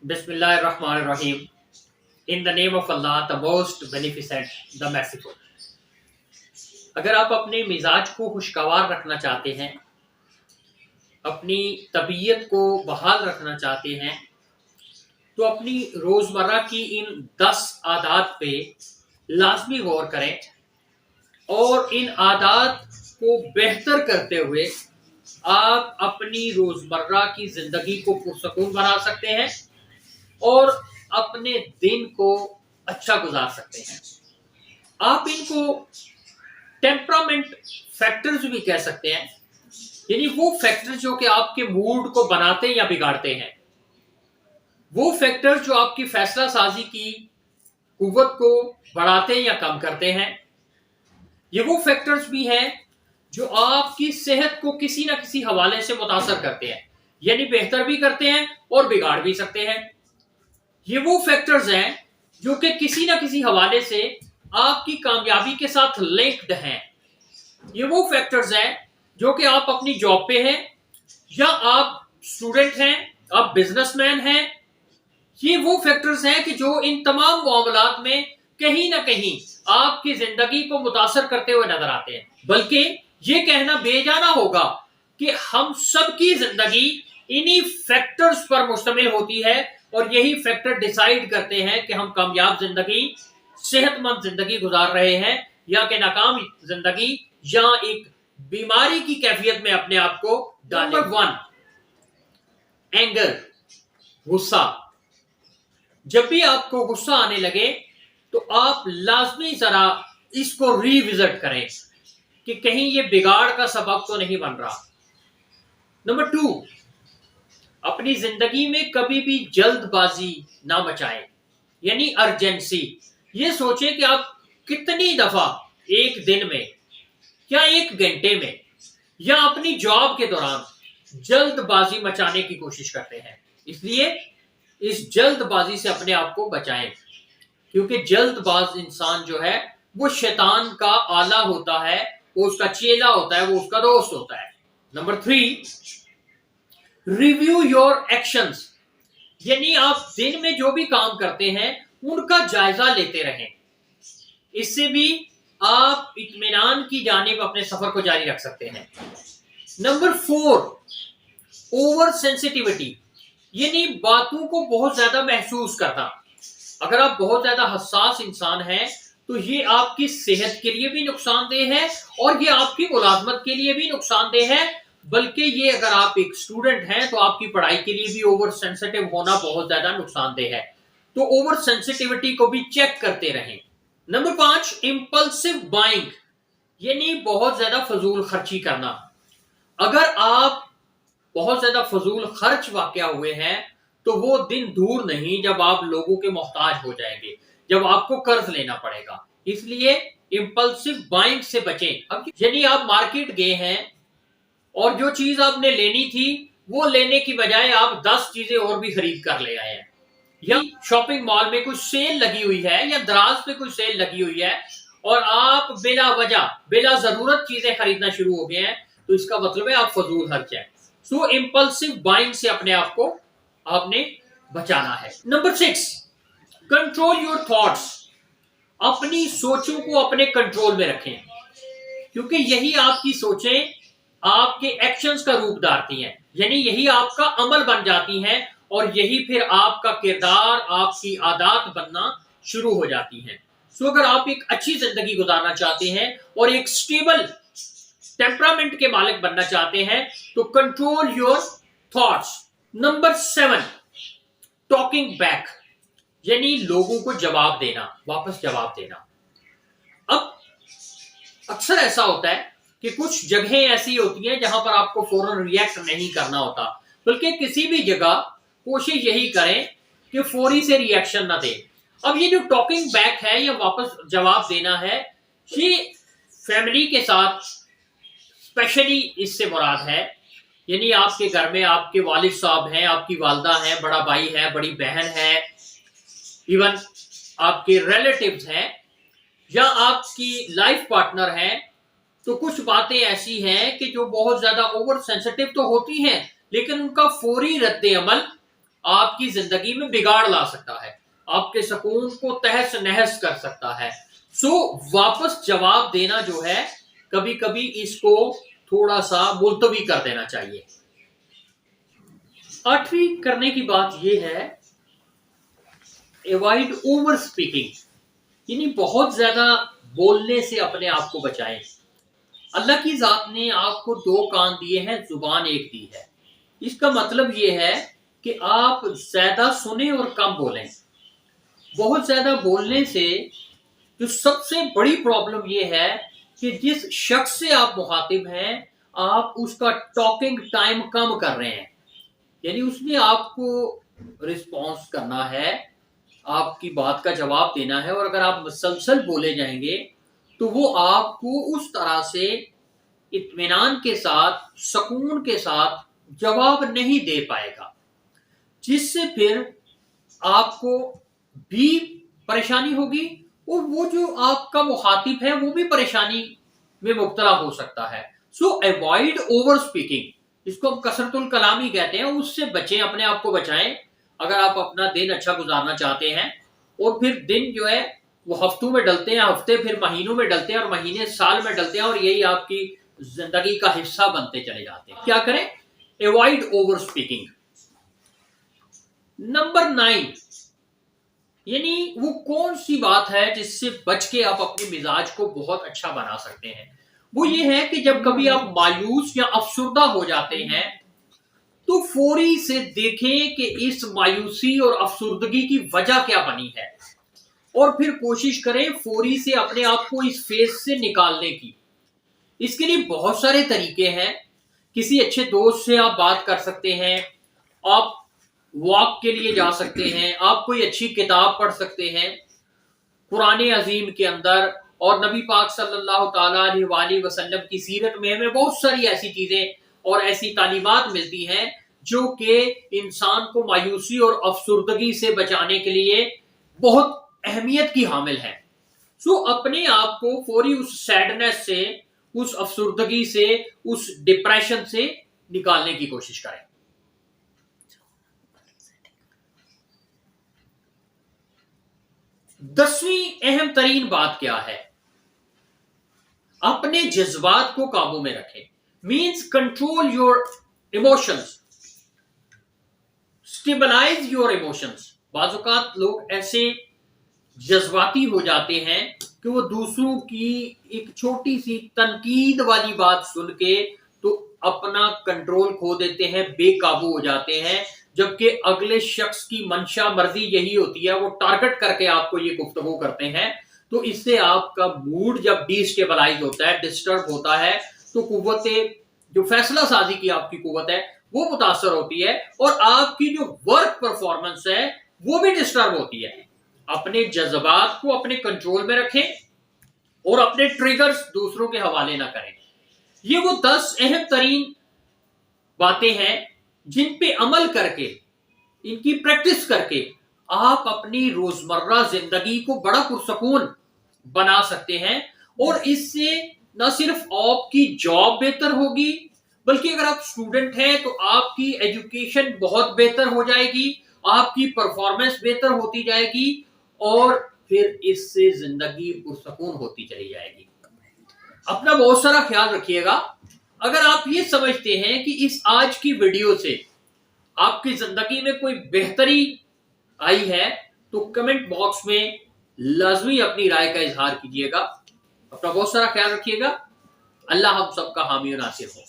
Bismillahirrahmanirrahim. In the name of Allah, the most beneficent, the merciful. اگر آپ اپنے مزاج کو خوشگوار رکھنا چاہتے ہیں، اپنی طبیعت کو بحال رکھنا چاہتے ہیں، تو اپنی روزمرہ کی ان 10 عادات پہ لازمی غور کریں اور ان عادات کو بہتر کرتے ہوئے آپ اپنی روزمرہ کی زندگی کو پرسکون بنا سکتے ہیں اور اپنے دن کو اچھا گزار سکتے ہیں۔ آپ ان کو ٹیمپرامنٹ فیکٹرز بھی کہہ سکتے ہیں، یعنی وہ فیکٹر جو کہ آپ کے موڈ کو بناتے یا بگاڑتے ہیں، وہ فیکٹر جو آپ کی فیصلہ سازی کی قوت کو بڑھاتے یا کم کرتے ہیں۔ یہ وہ فیکٹرز بھی ہیں جو آپ کی صحت کو کسی نہ کسی حوالے سے متاثر کرتے ہیں، یعنی بہتر بھی کرتے ہیں اور بگاڑ بھی سکتے ہیں۔ یہ وہ فیکٹرز ہیں جو کہ کسی نہ کسی حوالے سے آپ کی کامیابی کے ساتھ لنکڈ ہیں۔ یہ وہ فیکٹرز ہیں جو کہ آپ اپنی جاب پہ ہیں، یا آپ اسٹوڈنٹ ہیں، آپ بزنس مین ہیں۔ یہ وہ فیکٹرز ہیں کہ جو ان تمام معاملات میں کہیں نہ کہیں آپ کی زندگی کو متاثر کرتے ہوئے نظر آتے ہیں۔ بلکہ یہ کہنا بے جانا ہوگا کہ ہم سب کی زندگی انہی فیکٹرز پر مشتمل ہوتی ہے، اور یہی فیکٹر ڈیسائیڈ کرتے ہیں کہ ہم کامیاب زندگی، صحت مند زندگی گزار رہے ہیں، یا کہ ناکام زندگی یا ایک بیماری کی کیفیت میں اپنے آپ کو ڈالیں۔ نمبر 1، اینگر، غصہ۔ جب بھی آپ کو غصہ آنے لگے تو آپ لازمی ذرا اس کو ری وزٹ کریں کہ کہیں یہ بگاڑ کا سبب تو نہیں بن رہا۔ نمبر 2، اپنی زندگی میں کبھی بھی جلد بازی نہ مچائیں، یعنی ارجنسی۔ یہ سوچیں کہ آپ کتنی دفعہ ایک دن میں یا ایک گھنٹے میں یا اپنی جاب کے دوران جلد بازی مچانے کی کوشش کرتے ہیں۔ اس لیے اس جلد بازی سے اپنے آپ کو بچائیں، کیونکہ جلد باز انسان جو ہے وہ شیطان کا آلہ ہوتا ہے، وہ اس کا چیلا ہوتا ہے، وہ اس کا دوست ہوتا ہے۔ نمبر 3، ریویو یور ایکشنز، یعنی آپ دن میں جو بھی کام کرتے ہیں ان کا جائزہ لیتے رہیں۔ اس سے بھی آپ اطمینان کی جانب اپنے سفر کو جاری رکھ سکتے ہیں۔ نمبر 4، اوور سینسٹیوٹی، یعنی باتوں کو بہت زیادہ محسوس کرنا۔ اگر آپ بہت زیادہ حساس انسان ہیں تو یہ آپ کی صحت کے لیے بھی نقصان دہ ہے، اور یہ آپ کی ملازمت کے لیے بھی نقصان دہ ہے۔ بلکہ یہ اگر آپ ایک اسٹوڈنٹ ہیں تو آپ کی پڑھائی کے لیے بھی اوور سینسٹیو ہونا بہت زیادہ نقصان دہ ہے۔ تو اوور سینسٹیوٹی کو بھی چیک کرتے رہیں۔ نمبر 5، امپلسو بائنگ، یعنی بہت زیادہ فضول خرچی کرنا۔ اگر آپ بہت زیادہ فضول خرچ واقع ہوئے ہیں تو وہ دن دور نہیں جب آپ لوگوں کے محتاج ہو جائیں گے، جب آپ کو قرض لینا پڑے گا۔ اس لیے امپلسو بائنگ سے بچیں۔ اب یعنی آپ مارکیٹ گئے ہیں اور جو چیز آپ نے لینی تھی وہ لینے کی بجائے آپ 10 چیزیں اور بھی خرید کر لے آئے ہیں، یا شاپنگ مال میں کچھ سیل لگی ہوئی ہے یا دراز پہ کچھ سیل لگی ہوئی ہے اور آپ بلا وجہ بلا ضرورت چیزیں خریدنا شروع ہو گئے ہیں، تو اس کا مطلب ہے آپ فضول خرچ ہیں۔ سو امپلسو بائنگ سے اپنے آپ کو آپ نے بچانا ہے۔ نمبر 6، کنٹرول یور تھاٹس، اپنی سوچوں کو اپنے کنٹرول میں رکھیں، کیونکہ یہی آپ کی سوچیں آپ کے ایکشنز کا روپ دھارتی ہیں، یعنی یہی آپ کا عمل بن جاتی ہیں، اور یہی پھر آپ کا کردار، آپ کی عادات بننا شروع ہو جاتی ہیں۔ سو اگر آپ ایک اچھی زندگی گزارنا چاہتے ہیں اور ایک سٹیبل ٹیمپرامنٹ کے مالک بننا چاہتے ہیں تو control your thoughts. Number 7، talking back, یعنی لوگوں کو جواب دینا، واپس جواب دینا۔ اب اکثر ایسا ہوتا ہے کہ کچھ جگہیں ایسی ہوتی ہیں جہاں پر آپ کو فوراً ریئیکٹ نہیں کرنا ہوتا، بلکہ کسی بھی جگہ کوشش یہی کریں کہ فوری سے ریئیکشن نہ دیں۔ اب یہ جو ٹاکنگ بیک ہے یا واپس جواب دینا ہے، یہ فیملی کے ساتھ اسپیشلی اس سے مراد ہے، یعنی آپ کے گھر میں آپ کے والد صاحب ہیں، آپ کی والدہ ہیں، بڑا بھائی ہے، بڑی بہن ہے، ایون آپ کے ریلیٹیوز ہیں، یا آپ کی لائف پارٹنر ہیں، تو کچھ باتیں ایسی ہیں کہ جو بہت زیادہ اوور سینسٹیو تو ہوتی ہیں، لیکن ان کا فوری رد عمل آپ کی زندگی میں بگاڑ لا سکتا ہے، آپ کے سکون کو تہس نہس کر سکتا ہے۔ سو واپس جواب دینا جو ہے کبھی کبھی اس کو تھوڑا سا ملتوی کر دینا چاہیے۔ 8ویں کرنے کی بات یہ ہے ایوائڈ اوور اسپیکنگ، یعنی بہت زیادہ بولنے سے اپنے آپ کو بچائیں۔ اللہ کی ذات نے آپ کو 2 کان دیے ہیں، زبان ایک دی ہے۔ اس کا مطلب یہ ہے کہ آپ زیادہ سنیں اور کم بولیں۔ بہت زیادہ بولنے سے جو سب سے بڑی پرابلم یہ ہے کہ جس شخص سے آپ مخاطب ہیں آپ اس کا ٹاکنگ ٹائم کم کر رہے ہیں، یعنی اس نے آپ کو رسپانس کرنا ہے، آپ کی بات کا جواب دینا ہے، اور اگر آپ مسلسل بولے جائیں گے تو وہ آپ کو اس طرح سے اطمینان کے ساتھ سکون کے ساتھ جواب نہیں دے پائے گا، جس سے پھر آپ کو بھی پریشانی ہوگی اور وہ جو آپ کا مخاطب ہے وہ بھی پریشانی میں مبتلا ہو سکتا ہے۔ سو ایوائڈ اوور اسپیکنگ، اس کو ہم کثرت الکلامی کہتے ہیں، اس سے بچیں، اپنے آپ کو بچائیں۔ اگر آپ اپنا دن اچھا گزارنا چاہتے ہیں اور پھر دن جو ہے وہ ہفتوں میں ڈلتے ہیں، ہفتے پھر مہینوں میں ڈلتے ہیں، اور مہینے سال میں ڈلتے ہیں، اور یہی آپ کی زندگی کا حصہ بنتے چلے جاتے ہیں، کیا کریں؟ Avoid over speaking. نمبر 9، یعنی وہ کون سی بات ہے جس سے بچ کے آپ اپنے مزاج کو بہت اچھا بنا سکتے ہیں؟ وہ یہ ہے کہ جب کبھی آپ مایوس یا افسردہ ہو جاتے ہیں تو فوری سے دیکھیں کہ اس مایوسی اور افسردگی کی وجہ کیا بنی ہے، اور پھر کوشش کریں فوری سے اپنے آپ کو اس فیز سے نکالنے کی۔ اس کے لیے بہت سارے طریقے ہیں۔ کسی اچھے دوست سے آپ بات کر سکتے ہیں، آپ واک کے لیے جا سکتے ہیں، آپ کوئی اچھی کتاب پڑھ سکتے ہیں قرآن عظیم کے اندر، اور نبی پاک صلی اللہ تعالیٰ علیہ وآلہ وسلم کی سیرت میں ہمیں بہت ساری ایسی چیزیں اور ایسی تعلیمات ملتی ہیں جو کہ انسان کو مایوسی اور افسردگی سے بچانے کے لیے بہت اہمیت کی حامل ہے۔ سو اپنے آپ کو فوری اس سیڈنس سے، اس افسردگی سے، اس ڈپریشن سے نکالنے کی کوشش کریں۔ 10ویں اہم ترین بات کیا ہے؟ اپنے جذبات کو قابو میں رکھیں، means control your emotions, stabilize your emotions. بعض اوقات لوگ ایسے جذباتی ہو جاتے ہیں کہ وہ دوسروں کی ایک چھوٹی سی تنقید والی بات سن کے تو اپنا کنٹرول کھو دیتے ہیں، بے قابو ہو جاتے ہیں، جبکہ اگلے شخص کی منشا مرضی یہی ہوتی ہے، وہ ٹارگٹ کر کے آپ کو یہ گفتگو کرتے ہیں، تو اس سے آپ کا موڈ جب ڈی اسٹیبلائز ہوتا ہے، ڈسٹرب ہوتا ہے، تو قوت جو فیصلہ سازی کی آپ کی قوت ہے وہ متاثر ہوتی ہے، اور آپ کی جو ورک پرفارمنس ہے وہ بھی ڈسٹرب ہوتی ہے۔ اپنے جذبات کو اپنے کنٹرول میں رکھیں اور اپنے ٹریگرز دوسروں کے حوالے نہ کریں۔ یہ وہ 10 اہم ترین باتیں ہیں جن پہ عمل کر کے، ان کی پریکٹس کر کے آپ اپنی روزمرہ زندگی کو بڑا پرسکون بنا سکتے ہیں، اور اس سے نہ صرف آپ کی جاب بہتر ہوگی بلکہ اگر آپ اسٹوڈنٹ ہیں تو آپ کی ایجوکیشن بہت بہتر ہو جائے گی، آپ کی پرفارمنس بہتر ہوتی جائے گی، اور پھر اس سے زندگی پرسکون ہوتی چلی جائے گی۔ اپنا بہت سارا خیال رکھیے گا۔ اگر آپ یہ سمجھتے ہیں کہ اس آج کی ویڈیو سے آپ کی زندگی میں کوئی بہتری آئی ہے تو کمنٹ باکس میں لازمی اپنی رائے کا اظہار کیجیے گا۔ اپنا بہت سارا خیال رکھیے گا۔ اللہ ہم سب کا حامی و ناصر ہو۔